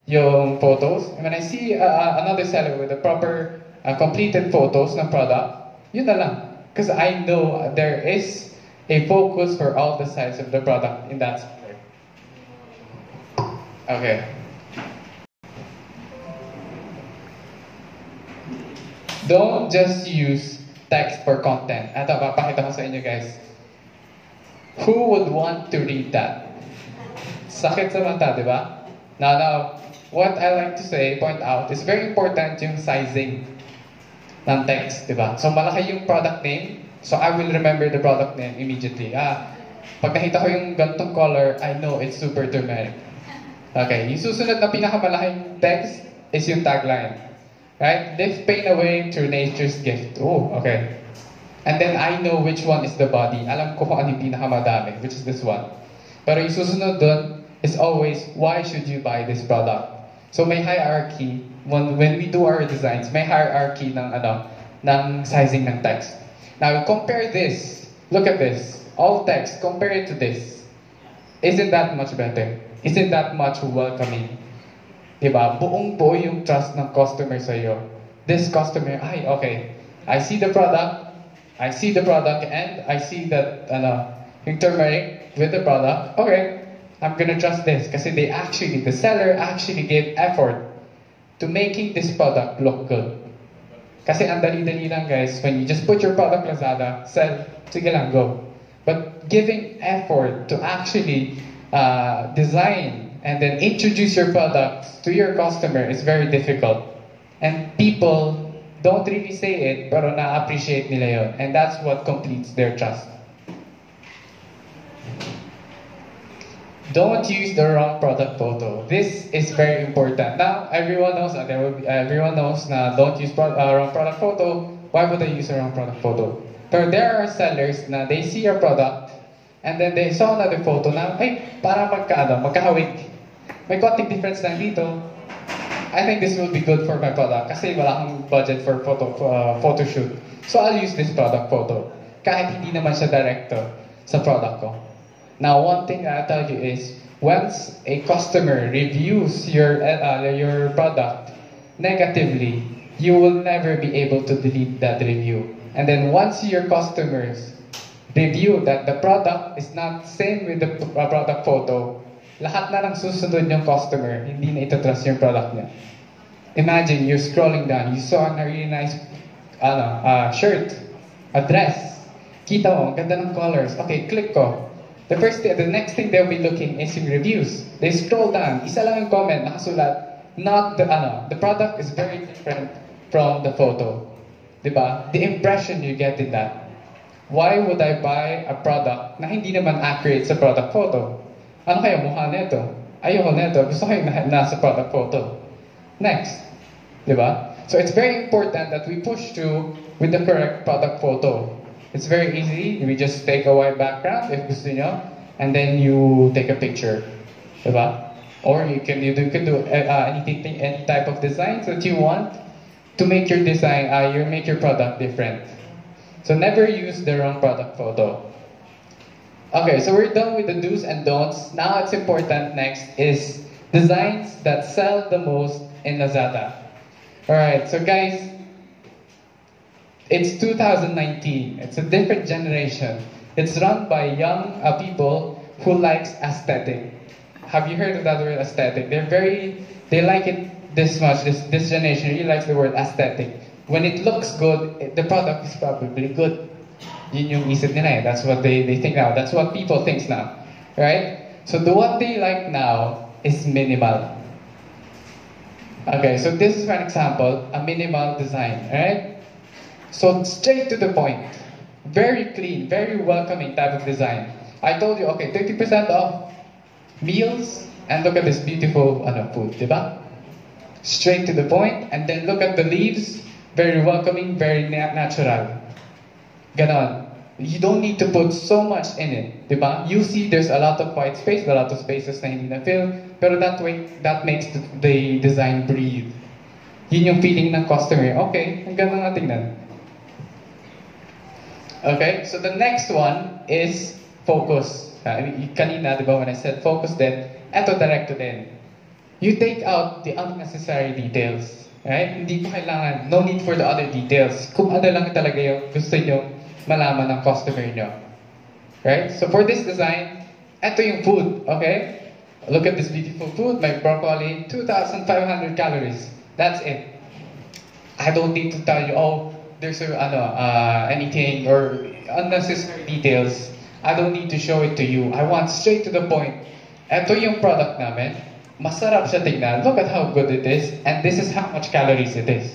yung photos. And when I see another seller with the proper completed photos ng product, yun na lang. Because I know there is a focus for all the sides of the product in that seller. Okay. Don't just use text for content. Ito, papakita ko sa inyo guys. Who would want to read that? Sakit sa mata, di ba? Now, what I like to say, point out, is very important yung sizing ng text, di ba? So, malaki yung product name, so I will remember the product name immediately. Pag nakita ko yung gantong color, I know it's super turmeric. Okay, yung susunod na pinakamalaking text is yung tagline. Right? Lift pain away through nature's gift. Oh, okay. And then I know which one is the body. Alam ko kung ano yung pinakamadami, which is this one. Pero yung susunod dun is always, why should you buy this product? So may hierarchy. When we do our designs, may hierarchy ng sizing ng text. Now, compare this. Look at this. All text, compare it to this. Isn't that much better? Isn't that much welcoming? Diba? Buong-buo yung trust ng customer sa'yo. This customer, okay. I see the product, and I see that, yung turmeric with the product. Okay, I'm gonna trust this. Kasi the seller actually gave effort to making this product look good. Kasi ang dali-dali lang guys, when you just put your product Lazada, sell, sige lang, go. But giving effort to actually design and then introduce your product to your customer is very difficult. And people don't really say it, pero na-appreciate nila yun. And that's what completes their trust. Don't use the wrong product photo. This is very important. Now, everyone knows na don't use wrong product photo. Why would I use a wrong product photo? Pero there are sellers na they see your product and then they saw another photo na, para magkahawig. May konting difference lang dito. I think this will be good for my product kasi wala akong budget for photo shoot. So I'll use this product photo. Kahit hindi naman siya directo sa product ko. Now, one thing I'll tell you is, once a customer reviews your product negatively, you will never be able to delete that review. And then once your customers review that the product is not same with the product photo, lahat na ng susunod yung customer, hindi na ito-trust yung product niya. Imagine, you're scrolling down, you saw a really nice shirt, a dress. Kita mo, ganda ng colors. Okay, click ko. The next thing they'll be looking is yung reviews. They scroll down, isa lang yung comment, nakasulat, the product is very different from the photo. Diba? The impression you get in that. Why would I buy a product na hindi naman accurate sa product photo? Ano kaya mukha nito? Ayoko nito. Gusto ko yung nasa product photo. Next. Diba? So it's very important that we push through with the correct product photo. It's very easy. We just take a white background if gusto nyo, and then you take a picture. Diba? Or you can do anything, any type of designs that you want to make your design, make your product different. So never use the wrong product photo. Okay, so we're done with the do's and don'ts. Now it's important next is designs that sell the most in Lazada. Alright, so guys, it's 2019. It's a different generation. It's run by young people who likes aesthetic. Have you heard of that word aesthetic? They like it this much. This generation really likes the word aesthetic. When it looks good, the product is probably good. Yun yung isip nila eh. That's what they think now. That's what people think now. Right? So what they like now is minimal. Okay, so this is for an example, a minimal design. Right? So straight to the point. Very clean, very welcoming type of design. I told you, okay, 30% off meals, and look at this beautiful food, diba? Straight to the point, and then look at the leaves, very welcoming, very natural. Ganon. You don't need to put so much in it, diba? You see there's a lot of white space, a lot of spaces na hindi na fill, pero that makes the design breathe. Yun yung feeling ng customer. Okay, ang ganda nga tingnan. Okay, so the next one is focus. Kanina, diba, when I said focus din, eto directo din. you take out the unnecessary details. Right? Hindi ko kailangan, no need for the other details. Kung ano lang talaga yung gusto nyo malaman ng customer nyo. Right? So for this design, ito yung food, okay? Look at this beautiful food, my broccoli, 2,500 calories. That's it. I don't need to tell you, oh, there's anything or unnecessary details. I don't need to show it to you. I want straight to the point. Ito yung product namin. Masarap siya tignan. Look at how good it is. And this is how much calories it is.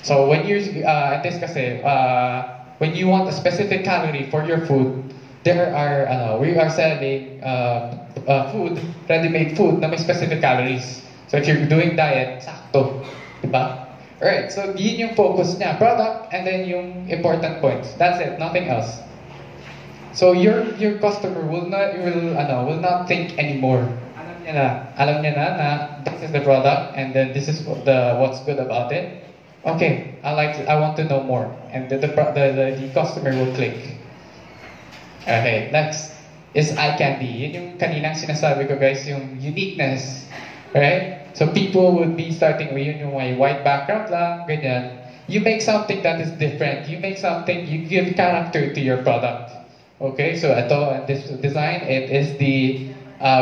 So when you're, when you want a specific calorie for your food, we are selling food, ready-made food na may specific calories. So if you're doing diet, sakto. Diba? Alright, so yun yung focus niya. Product, and then yung important points. That's it, nothing else. So your customer will not think anymore. Alam niya na this is the product, and then this is what's good about it. Okay, I want to know more, and the customer will click. Okay, next is eye candy. Yun yung kaninang sinasabi ko, guys, yung uniqueness, right? So people would be starting with yung may white background lang, ganyan. You make something that is different. You give character to your product. Okay, so this design, it is the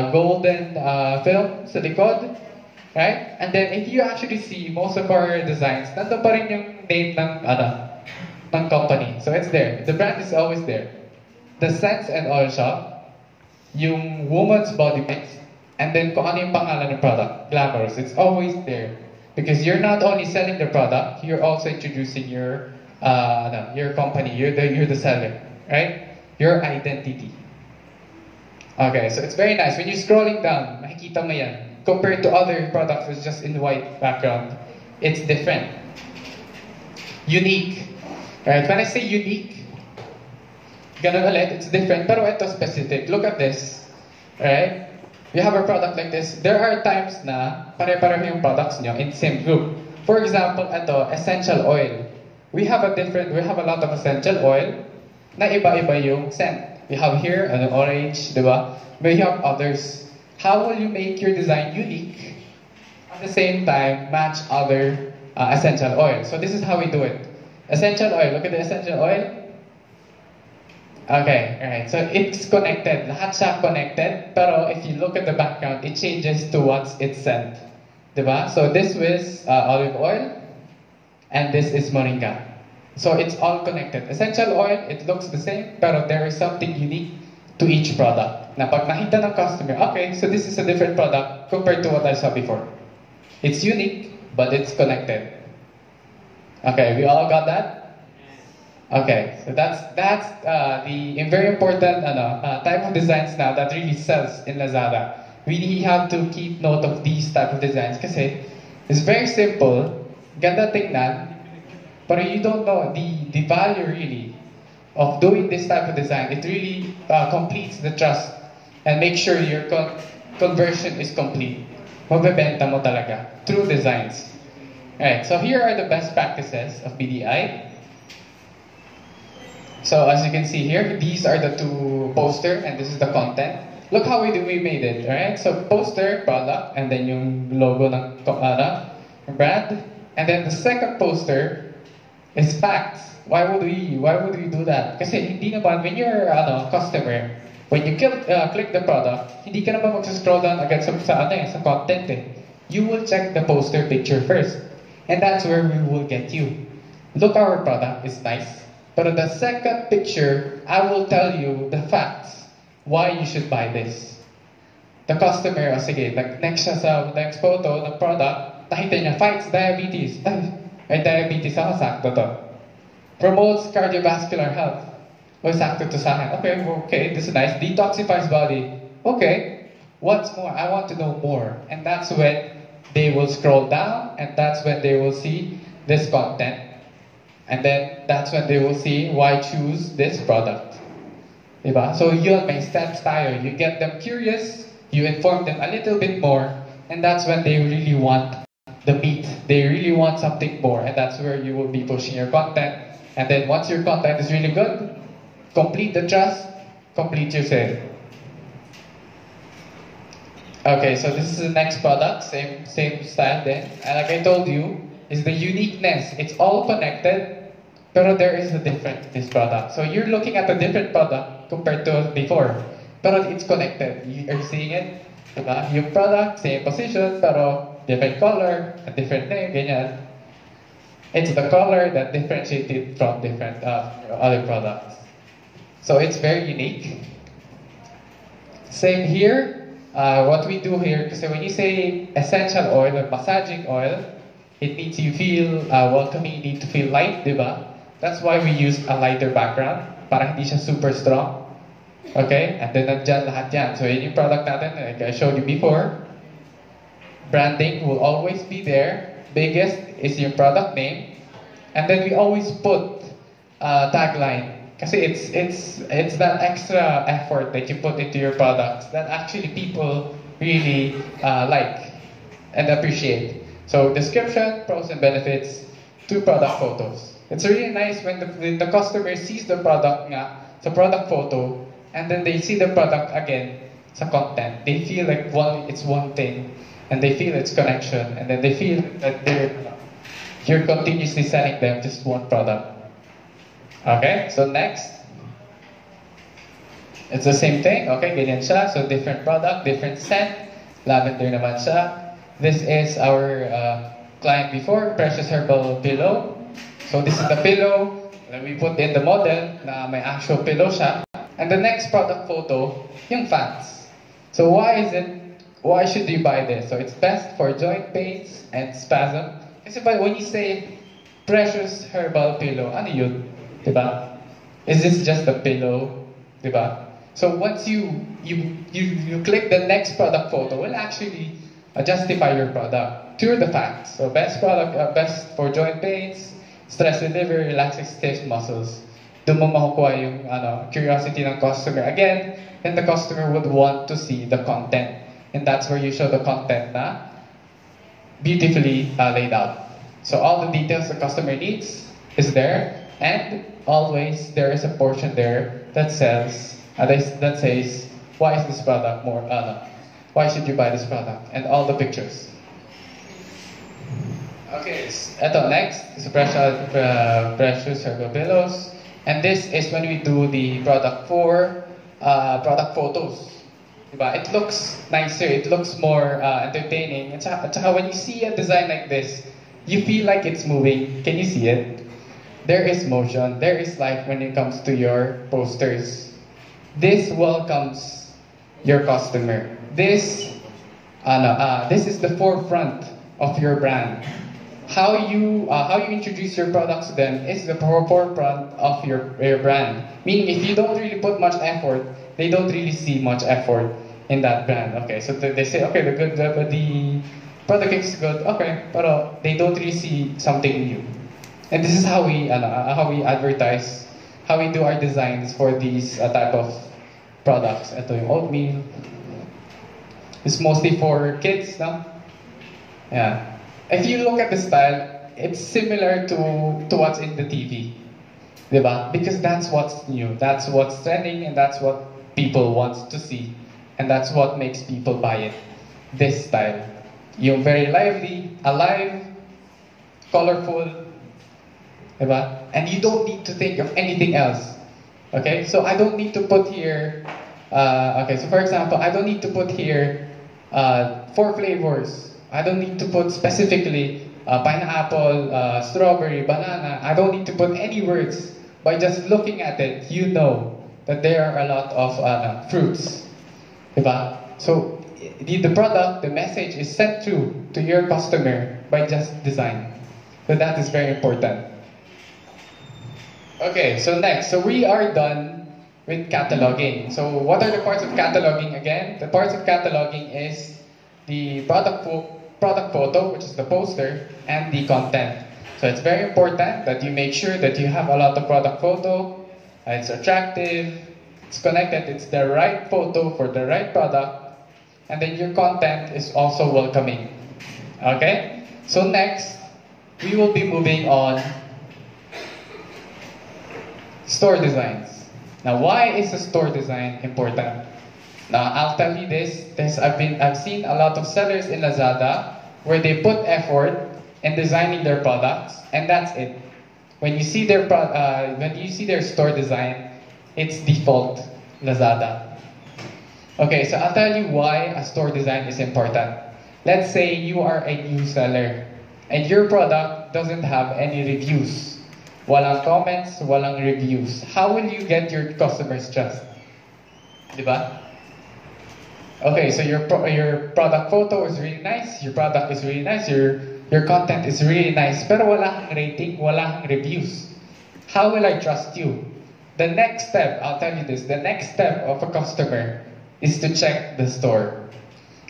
golden film sa likod, right? And then if you actually see most of our designs, nandun pa rin yung name ng company. So it's there. The brand is always there. The scents and oil shop, yung woman's body mix, and then kung ano yung pangalan ng product, glamorous. It's always there. Because you're not only selling the product, you're also introducing your company. You're the seller, right? Your identity. Okay, so it's very nice. When you're scrolling down, makikita mo yan. Compared to other products with just in white background, it's different. Unique. Right? When I say unique, ganun ulit, it's different. Pero ito specific. Look at this. Right? You have a product like this. There are times na pare-pareho yung products nyo in the same group. For example, ito, essential oil. We have a lot of essential oil na iba-iba yung scent. We have here, orange, di ba? We have others. How will you make your design unique? At the same time, match other essential oil. So this is how we do it. Essential oil, look at the essential oil. Okay, alright. So it's connected. Lahat siya connected. Pero if you look at the background, it changes to what's its scent. Diba? So this was olive oil, and this is moringa. So it's all connected. Essential oil, it looks the same, pero there is something unique to each product. Na pag nakita ng customer, okay, so this is a different product compared to what I saw before. It's unique, but it's connected. Okay, we all got that? Okay, so that's the very important type of designs now that really sells in Lazada. We really have to keep note of these type of designs kasi it's very simple, ganda tingnan, but you don't know the value really of doing this type of design. It really completes the trust and make sure your conversion is complete. Mabebenta mo talaga through designs. Alright, so here are the best practices of BDI. So as you can see here, these are the two poster and this is the content. Look how we made it, alright? So poster, product, and then yung logo ng brand. And then the second poster is facts. Why would we do that? Kasi hindi naman, when you're customer, when you click the product, hindi ka naman mag-scroll down agad sa content eh. You will check the poster picture first. And that's where we will get you. Look, our product is nice. But the second picture, I will tell you the facts why you should buy this. The customer, sige, next siya sa next photo ng product, nakita niya, fights diabetes. Ay, diabetes ako, sakto to. Promotes cardiovascular health. O, sakto to sa akin. Okay, this is nice. Detoxifies body. Okay, what's more? I want to know more. And that's when they will scroll down, and that's when they will see this content. And then that's when they will see why choose this product. Diba? So yun, may steps tayo. You get them curious, you inform them a little bit more, and that's when they really want the meat. They really want something more, and that's where you will be pushing your content. And then once your content is really good, complete the trust, complete your sale. Okay, so this is the next product, same style then. And like I told you, is the uniqueness. It's all connected, pero there is a difference in this product. So you're looking at a different product compared to before, pero it's connected. You are seeing it, diba? Yung product, same position, pero different color, a different name, ganyan. It's the color that differentiates it from different other products. So it's very unique. Same here. What we do here, because when you say essential oil or massaging oil, it needs you feel welcoming, you need to feel light, diba? That's why we use a lighter background, para hindi siya super strong. Okay? And then nandyan lahat yan. So yun yung product natin, like I showed you before. Branding will always be there. Biggest is your product name. And then we always put tagline. Kasi it's that extra effort that you put into your products that actually people really like and appreciate. So description, pros and benefits, 2 product photos. It's really nice when the customer sees the product nga sa product photo and then they see the product again sa content. They feel like it's one thing and they feel its connection and then they feel that you're continuously selling them just one product. Okay, so next. It's the same thing. Okay, ganyan siya. So different product, different scent. Lavender naman siya. This is our client before, Precious Herbal Pillow. So this is the pillow that we put in the model na may actual pillow siya. And the next product photo, yung fans. So why should you buy this? So it's best for joint pains and spasm. Kasi when you say Precious Herbal Pillow, ano yun? Diba? Is this just a pillow? Diba? So once you click the next product photo, will actually justify your product through the facts. So best product, best for joint pains, stress reliever, relaxing stiff muscles. Doon mo makukuha yung curiosity ng customer. Again, then the customer would want to see the content. And that's where you show the content na beautifully laid out. So all the details the customer needs is there. And always there is a portion there that says, why is this product more, why should you buy this product? And all the pictures. Okay, eto next is Precious Herbal Pillows. And this is when we do the product photos. Diba? It looks nicer, it looks more entertaining. At saka when you see a design like this, you feel like it's moving. Can you see it? There is motion, there is life when it comes to your posters. This welcomes your customer. This is the forefront of your brand. How you introduce your products to them is the forefront of your brand. Meaning, if you don't really put much effort, they don't really see much effort in that brand. Okay, so they say, okay, the product is good, okay, but they don't really see something new. And this is how we advertise, how we do our designs for these type of products. Ito yung oatmeal. It's mostly for kids, no? Yeah. If you look at the style, it's similar to what's in the TV. Diba? Because that's what's new, that's what's trending, and that's what people want to see. And that's what makes people buy it. This style. Yung very lively, alive, colorful, diba? And you don't need to think of anything else. Okay? So I don't need to put here, okay, so for example, I don't need to put here 4 flavors. I don't need to put specifically pineapple, strawberry, banana. I don't need to put any words. By just looking at it, you know that there are a lot of fruits. Diba? So the product, the message is sent through to your customer by just design. So that is very important. Okay, so next, so we are done with cataloging. So what are the parts of cataloging again? The parts of cataloging is the product photo, which is the poster, and the content. So it's very important that you make sure that you have a lot of product photo, it's attractive, it's connected, it's the right photo for the right product, and then your content is also welcoming. Okay? So next, we will be moving on store designs. Now, why is the store design important? Now, I'll tell you this, I've seen a lot of sellers in Lazada where they put effort in designing their products, and that's it. When you see when you see their store design, it's default Lazada. Okay, so I'll tell you why a store design is important. Let's say you are a new seller and your product doesn't have any reviews. Walang comments, walang reviews. How will you get your customers' trust? Diba? Okay, so your product photo is really nice, your product is really nice, your content is really nice, pero wala kang rating, wala kang reviews. How will I trust you? The next step, I'll tell you this, the next step of a customer is to check the store.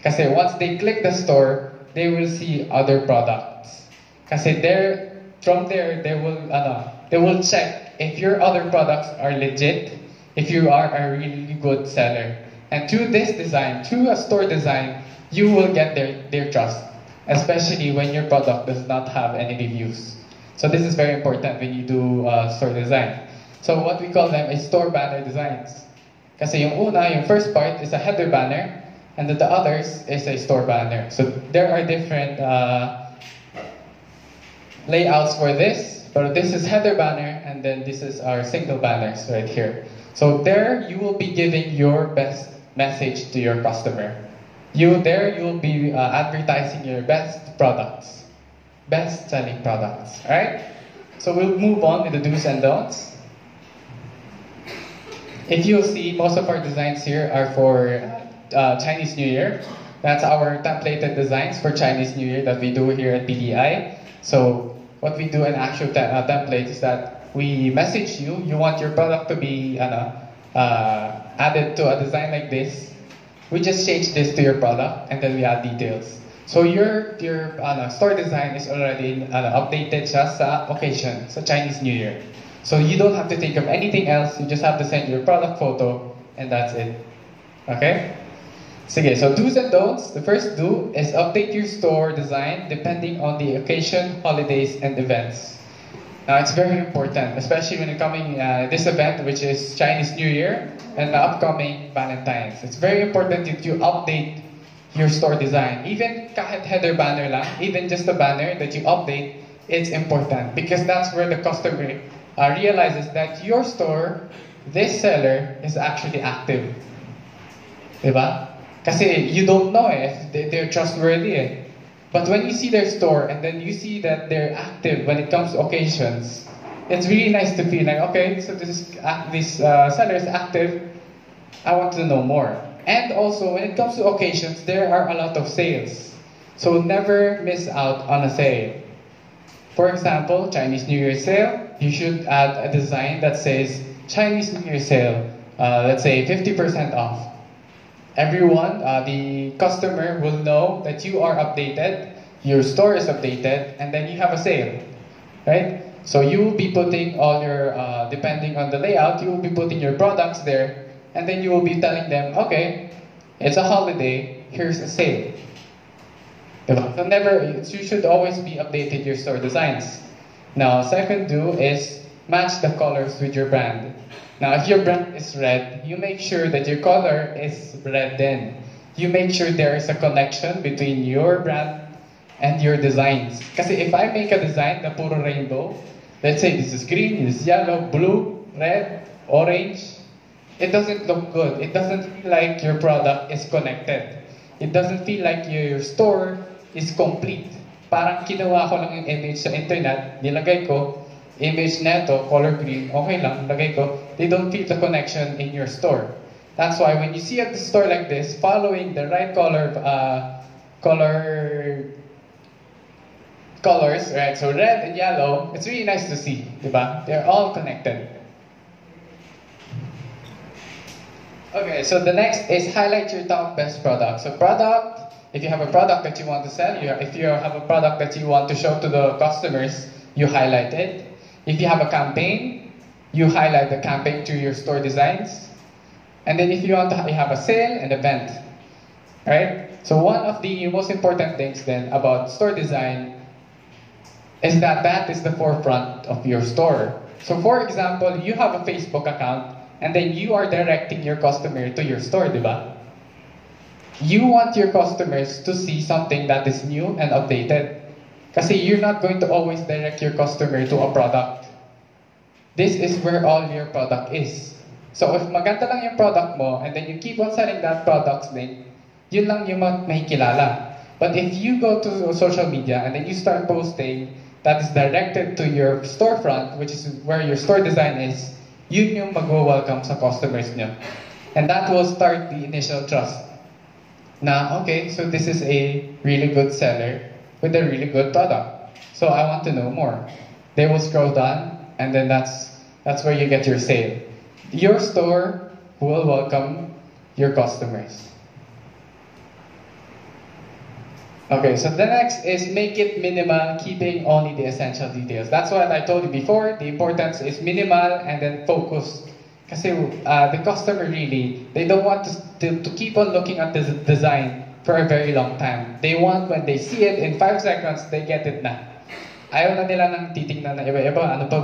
Kasi once they click the store, they will see other products. Kasi from there, they will check if your other products are legit, if you are a really good seller. And through this design, through a store design, you will get their trust, especially when your product does not have any reviews. So this is very important when you do store design. So what we call them is store banner designs. Kasi yung first part is a header banner, and the others is a store banner. So there are different layouts for this, but this is header banner, and then this is our single banners right here. So there you will be giving your best message to your customer. You will be advertising your best products, best selling products, alright? So we'll move on with the do's and don'ts. If you'll see, most of our designs here are for Chinese New Year. That's our templated designs for Chinese New Year that we do here at PDI. So what we do in actual template is that we message you, you want your product to be added to a design like this. We just change this to your product and then we add details. So your store design is already updated just sa occasion, sa Chinese New Year. So you don't have to think of anything else, you just have to send your product photo and that's it. Okay? Sige, so do's and don'ts. The first do is update your store design depending on the occasion, holidays, and events. Now it's very important, especially when coming this event, which is Chinese New Year and the upcoming Valentine's. It's very important that you update your store design. Even kahit header banner lang, even just a banner that you update, it's important because that's where the customer realizes that your store, this seller, is actually active. Diba? Kasi you don't know if they're trustworthy eh. But when you see their store and then you see that they're active when it comes to occasions, it's really nice to feel like, okay, so this seller is active, I want to know more. And also, when it comes to occasions, there are a lot of sales. So never miss out on a sale. For example, Chinese New Year sale, you should add a design that says, Chinese New Year sale, let's say 50% off. Everyone, the customer will know that you are updated, your store is updated, and then you have a sale, right? So you will be putting all your, depending on the layout, you will be putting your products there, and then you will be telling them, okay, it's a holiday, here's a sale. So you should always be updated your store designs. Now, second do is match the colors with your brand. Now, if your brand is red, you make sure that your color is red then. You make sure there is a connection between your brand and your designs. Kasi if I make a design na puro rainbow, let's say this is green, this is yellow, blue, red, orange, it doesn't look good. It doesn't feel like your product is connected. It doesn't feel like your store is complete. Parang kinuha ko lang yung image sa internet, nilagay ko, image neto, color green, okay lang, lagay ko. They don't feel the connection in your store. That's why when you see at the store like this, following the right colors, right? So red and yellow, it's really nice to see, diba? They're all connected. Okay, so the next is highlight your top best products. So product, if you have a product that you want to sell, if you have a product that you want to show to the customers, you highlight it. If you have a campaign, you highlight the campaign through your store designs. And then if you want to have a sale and event, right? So one of the most important things then about store design is that is the forefront of your store. So for example, you have a Facebook account and then you are directing your customer to your store, diba? You want your customers to see something that is new and updated. Kasi you're not going to always direct your customer to a product. This is where all your product is. So if maganda lang yung product mo, and then you keep on selling that product din, yun lang yung makikilala. But if you go to social media and then you start posting that is directed to your storefront, which is where your store design is, yun yung mag-welcome sa customers nyo. And that will start the initial trust. Na, okay, so this is a really good seller with a really good product. So I want to know more. They will scroll down, and then that's where you get your sale. Your store will welcome your customers. Okay, so the next is make it minimal, keeping only the essential details. That's what I told you before. The importance is minimal and then focus. Kasi the customer really, they don't want to keep on looking at the design for a very long time. They want when they see it in 5 seconds, they get it na. Ayaw na nila nang titingnan na iba-iba. Ano pa